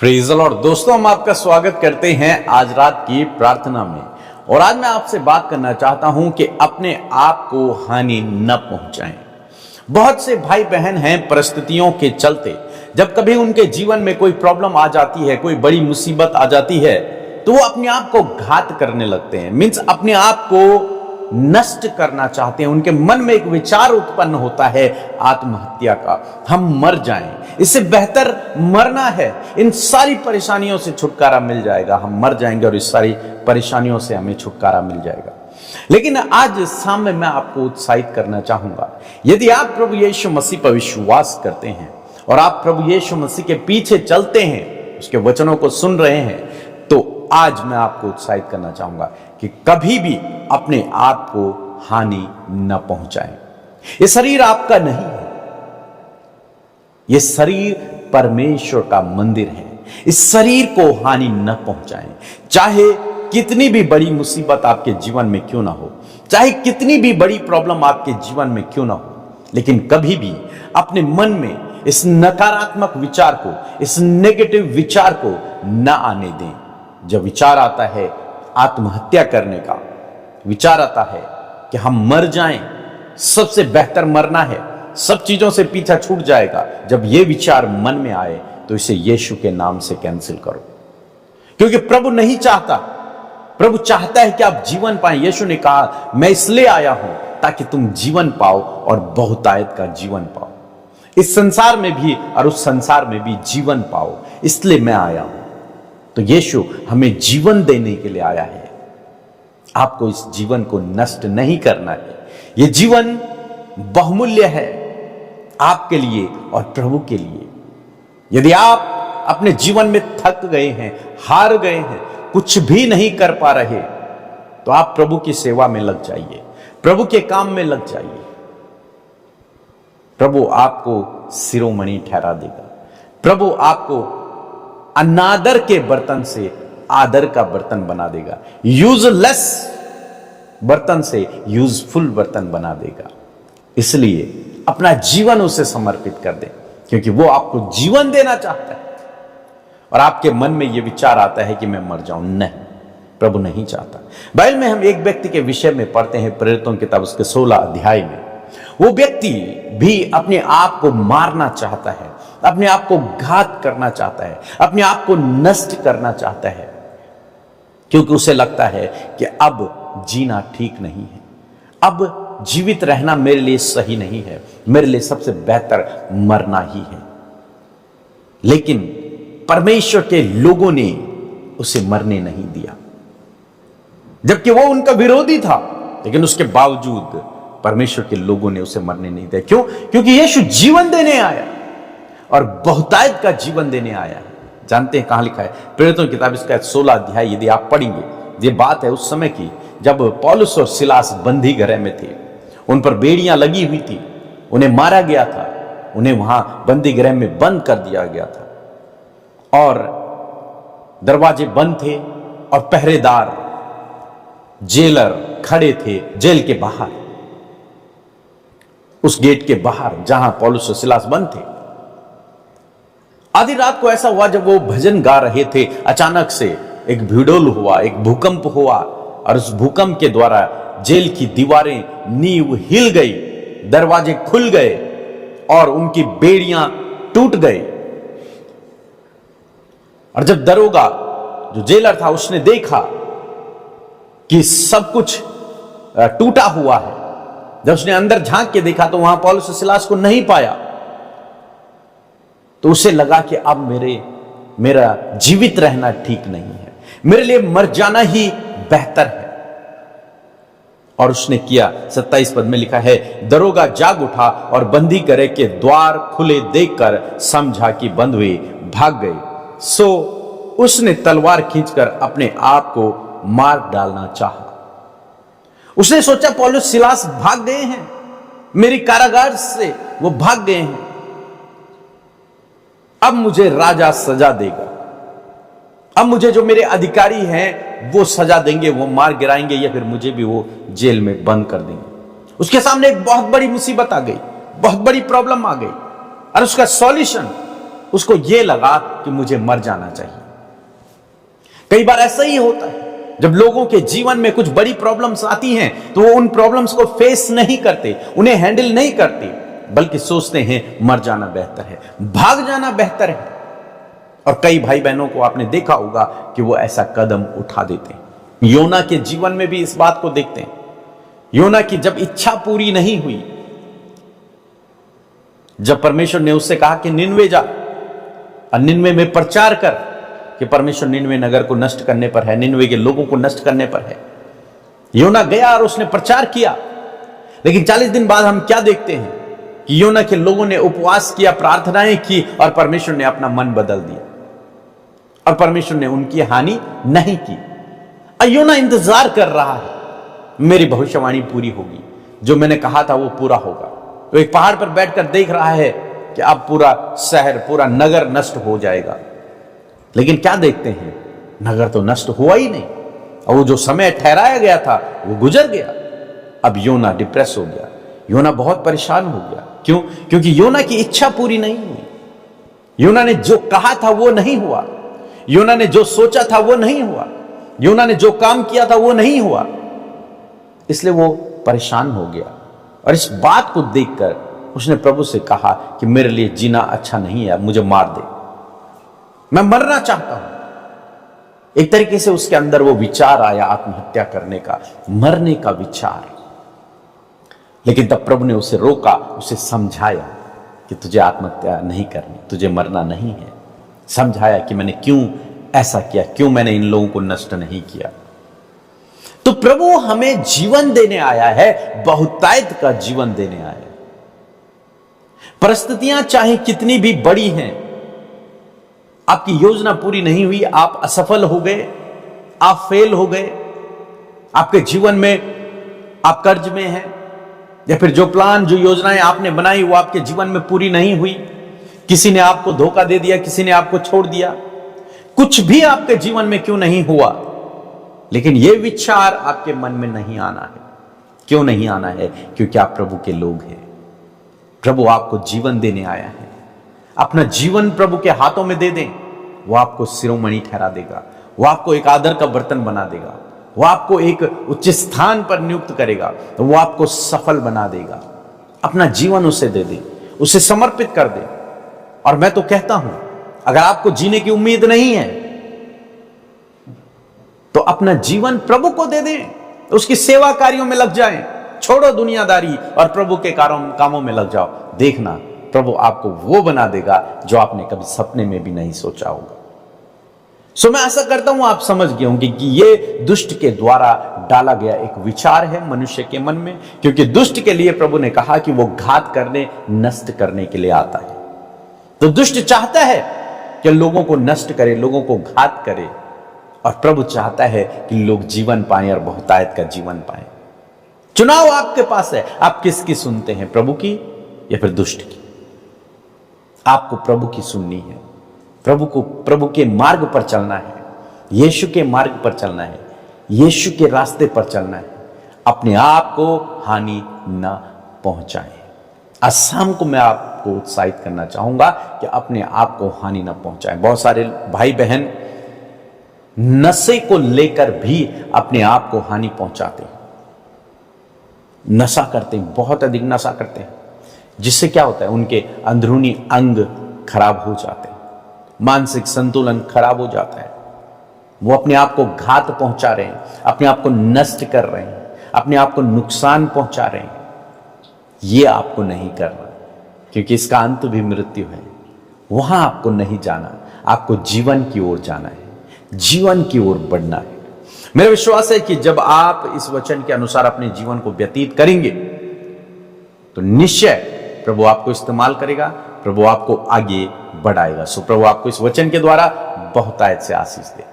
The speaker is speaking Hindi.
Praise the Lord. दोस्तों, हम आपका स्वागत करते हैं आज रात की प्रार्थना में। और आज मैं आपसे बात करना चाहता हूं कि अपने आप को हानि न पहुंचाएं। बहुत से भाई बहन हैं, परिस्थितियों के चलते जब कभी उनके जीवन में कोई प्रॉब्लम आ जाती है, कोई बड़ी मुसीबत आ जाती है, तो वो अपने आप को घात करने लगते हैं। मीन्स अपने आप को नष्ट करना चाहते हैं। उनके मन में एक विचार उत्पन्न होता है आत्महत्या का, हम मर जाएं, इससे बेहतर मरना है, इन सारी परेशानियों से छुटकारा मिल जाएगा, हम मर जाएंगे और इस सारी परेशानियों से हमें छुटकारा मिल जाएगा। लेकिन आज सामने मैं आपको उत्साहित करना चाहूंगा, यदि आप प्रभु यीशु मसीह पर विश्वास करते हैं और आप प्रभु यीशु मसीह के पीछे चलते हैं, उसके वचनों को सुन रहे हैं, तो आज मैं आपको उत्साहित करना चाहूंगा कि कभी भी अपने आप को हानि न पहुंचाएं। ये शरीर आपका नहीं है, ये शरीर परमेश्वर का मंदिर है। इस शरीर को हानि न पहुंचाएं। चाहे कितनी भी बड़ी मुसीबत आपके जीवन में क्यों ना हो, चाहे कितनी भी बड़ी प्रॉब्लम आपके जीवन में क्यों ना हो, लेकिन कभी भी अपने मन में इस नकारात्मक विचार को, इस नेगेटिव विचार को न आने दें। जब विचार आता है आत्महत्या करने का, विचार आता है कि हम मर जाएं, सबसे बेहतर मरना है, सब चीजों से पीछा छूट जाएगा, जब यह विचार मन में आए तो इसे यीशु के नाम से कैंसिल करो। क्योंकि प्रभु नहीं चाहता, प्रभु चाहता है कि आप जीवन पाएं। यीशु ने कहा, मैं इसलिए आया हूं ताकि तुम जीवन पाओ और बहुतायत का जीवन पाओ, इस संसार में भी और उस संसार में भी जीवन पाओ, इसलिए मैं आया हूं। तो यीशु हमें जीवन देने के लिए आया है। आपको इस जीवन को नष्ट नहीं करना है। यह जीवन बहुमूल्य है आपके लिए और प्रभु के लिए। यदि आप अपने जीवन में थक गए हैं, हार गए हैं, कुछ भी नहीं कर पा रहे, तो आप प्रभु की सेवा में लग जाइए, प्रभु के काम में लग जाइए। प्रभु आपको शिरोमणि ठहरा देगा। प्रभु आपको अनादर के बर्तन से आदर का बर्तन बना देगा, यूजलेस बर्तन से यूजफुल बर्तन बना देगा। इसलिए अपना जीवन उसे समर्पित कर दे, क्योंकि वो आपको जीवन देना चाहता है। और आपके मन में यह विचार आता है कि मैं मर जाऊं, नहीं, प्रभु नहीं चाहता। बाइबल में हम एक व्यक्ति के विषय में पढ़ते हैं, प्रेरितों की किताब उसके 16 अध्याय में। वो व्यक्ति भी अपने आप को मारना चाहता है, अपने आप को घात करना चाहता है, अपने आप को नष्ट करना चाहता है, क्योंकि उसे लगता है कि अब जीना ठीक नहीं है, अब जीवित रहना मेरे लिए सही नहीं है, मेरे लिए सबसे बेहतर मरना ही है। लेकिन परमेश्वर के लोगों ने उसे मरने नहीं दिया, जबकि वो उनका विरोधी था, लेकिन उसके बावजूद परमेश्वर के लोगों ने उसे मरने नहीं दिया। क्यों? क्योंकि यीशु जीवन देने आया और बहुतायत का जीवन देने आया है। जानते हैं कहां लिखा है? प्रेरितों की किताब इसका 16 अध्याय यदि आप पढ़ेंगे, ये बात है उस समय की जब पौलुस और सिलास बंदी गृह में थे, उन पर बेड़ियां लगी हुई थी, उन्हें मारा गया था, उन्हें वहां बंदी गृह में बंद कर दिया गया था और दरवाजे बंद थे और पहरेदार, जेलर खड़े थे जेल के बाहर, उस गेट के बाहर जहां पौलुस और सिलास बंद थे। आधी रात को ऐसा हुआ, जब वो भजन गा रहे थे, अचानक से एक भूडोल हुआ, एक भूकंप हुआ, और उस भूकंप के द्वारा जेल की दीवारें, नींव हिल गई, दरवाजे खुल गए और उनकी बेड़ियां टूट गई। और जब दरोगा जो जेलर था उसने देखा कि सब कुछ टूटा हुआ है, जब उसने अंदर झांक के देखा तो वहां पौलुस और सिलास को नहीं पाया, तो उसे लगा कि अब मेरा जीवित रहना ठीक नहीं है, मेरे लिए मर जाना ही बेहतर है। और उसने किया, 27 पद में लिखा है, दरोगा जाग उठा और बंदी गृह के द्वार खुले देखकर समझा कि बंद हुए, भाग गए। सो उसने तलवार खींचकर अपने आप को मार डालना चाहा। उसने सोचा पौलुस सिलास भाग गए हैं, मेरी कारागार से वो भाग गए हैं, अब मुझे राजा सजा देगा, अब मुझे जो मेरे अधिकारी हैं वो सजा देंगे, वो मार गिराएंगे या फिर मुझे भी वो जेल में बंद कर देंगे। उसके सामने एक बहुत बड़ी मुसीबत आ गई, बहुत बड़ी प्रॉब्लम आ गई, और उसका सॉल्यूशन उसको यह लगा कि मुझे मर जाना चाहिए। कई बार ऐसा ही होता है, जब लोगों के जीवन में कुछ बड़ी प्रॉब्लम्स आती हैं तो वो उन प्रॉब्लम्स को फेस नहीं करते, उन्हें हैंडल नहीं करते, बल्कि सोचते हैं मर जाना बेहतर है, भाग जाना बेहतर है। और कई भाई बहनों को आपने देखा होगा कि वो ऐसा कदम उठा देते हैं। योना के जीवन में भी इस बात को देखते हैं। योना की जब इच्छा पूरी नहीं हुई, जब परमेश्वर ने उससे कहा कि निनवे जा और निनवे में प्रचार कर कि परमेश्वर निनवे नगर को नष्ट करने पर है, निनवे के लोगों को नष्ट करने पर है, योना गया और उसने प्रचार किया। लेकिन 40 दिन बाद हम क्या देखते हैं कि योना के लोगों ने उपवास किया, प्रार्थनाएं की और परमेश्वर ने अपना मन बदल दिया और परमेश्वर ने उनकी हानि नहीं की। और योना इंतजार कर रहा है, मेरी भविष्यवाणी पूरी होगी, जो मैंने कहा था वो पूरा होगा। तो एक पहाड़ पर बैठकर देख रहा है कि अब पूरा शहर, पूरा नगर नष्ट हो जाएगा। लेकिन क्या देखते हैं, नगर तो नष्ट हुआ ही नहीं, और वो जो समय ठहराया गया था वो गुजर गया। अब योना डिप्रेस हो गया, योना बहुत परेशान हो गया। क्यों? क्योंकि योना की इच्छा पूरी नहीं हुई। योना ने जो कहा था वो नहीं हुआ, योना ने जो सोचा था वो नहीं हुआ, योना ने जो काम किया था वो नहीं हुआ, इसलिए वो परेशान हो गया। और इस बात को देखकर उसने प्रभु से कहा कि मेरे लिए जीना अच्छा नहीं है, मुझे मार दे, मैं मरना चाहता हूं। एक तरीके से उसके अंदर वो विचार आया आत्महत्या करने का, मरने का विचार। लेकिन तब प्रभु ने उसे रोका, उसे समझाया कि तुझे आत्महत्या नहीं करनी, तुझे मरना नहीं है। समझाया कि मैंने क्यों ऐसा किया, क्यों मैंने इन लोगों को नष्ट नहीं किया। तो प्रभु हमें जीवन देने आया है, बहुतायत का जीवन देने आया है। परिस्थितियां चाहे कितनी भी बड़ी हैं, आपकी योजना पूरी नहीं हुई, आप असफल हो गए, आप फेल हो गए, आपके जीवन में आप कर्ज में हैं, या फिर जो प्लान, जो योजनाएं आपने बनाई वो आपके जीवन में पूरी नहीं हुई, किसी ने आपको धोखा दे दिया, किसी ने आपको छोड़ दिया, कुछ भी आपके जीवन में क्यों नहीं हुआ, लेकिन यह विचार आपके मन में नहीं आना है। क्यों नहीं आना है? क्योंकि आप प्रभु के लोग हैं। प्रभु आपको जीवन देने आया है। अपना जीवन प्रभु के हाथों में दे दें, वो आपको शिरोमणि ठहरा देगा, वो आपको एक आदर का बर्तन बना देगा, वो आपको एक उच्च स्थान पर नियुक्त करेगा, वो आपको सफल बना देगा। अपना जीवन उसे दे दे, उसे समर्पित कर दे। और मैं तो कहता हूं, अगर आपको जीने की उम्मीद नहीं है तो अपना जीवन प्रभु को दे दें, उसकी सेवा कार्यों में लग जाएं, छोड़ो दुनियादारी और प्रभु के कामों में लग जाओ। देखना प्रभु आपको वो बना देगा जो आपने कभी सपने में भी नहीं सोचा होगा। सो मैं आशा करता हूं आप समझ गए होंगे कि ये दुष्ट के द्वारा डाला गया एक विचार है मनुष्य के मन में, क्योंकि दुष्ट के लिए प्रभु ने कहा कि वो घात करने, नष्ट करने के लिए आता है। तो दुष्ट चाहता है कि लोगों को नष्ट करे, लोगों को घात करे, और प्रभु चाहता है कि लोग जीवन पाएं और बहुतायत का जीवन पाएं। चुनाव आपके पास है, आप किसकी सुनते हैं, प्रभु की या फिर दुष्ट की? आपको प्रभु की सुननी है, प्रभु के मार्ग पर चलना है, यीशु के मार्ग पर चलना है, यीशु के रास्ते पर चलना है। अपने आप को हानि न पहुंचाएं। आज शाम को मैं आपको उत्साहित करना चाहूंगा कि अपने आप को हानि न पहुंचाएं। बहुत सारे भाई बहन नशे को लेकर भी अपने आप को हानि पहुंचाते हैं, नशा करते हैं, बहुत अधिक नशा करते हैं, जिससे क्या होता है, उनके अंदरूनी अंग खराब हो जाते हैं, मानसिक संतुलन खराब हो जाता है, वो अपने आप को घात पहुंचा रहे हैं, अपने आप को नष्ट कर रहे हैं, अपने आप को नुकसान पहुंचा रहे हैं। ये आपको नहीं करना, क्योंकि इसका अंत भी मृत्यु है। वहां आपको नहीं जाना, आपको जीवन की ओर जाना है, जीवन की ओर बढ़ना है। मेरा विश्वास है कि जब आप इस वचन के अनुसार अपने जीवन को व्यतीत करेंगे तो निश्चय प्रभु आपको इस्तेमाल करेगा, प्रभु आपको आगे बढ़ाएगा। सो प्रभु आपको इस वचन के द्वारा बहुतायत से आशीष दे।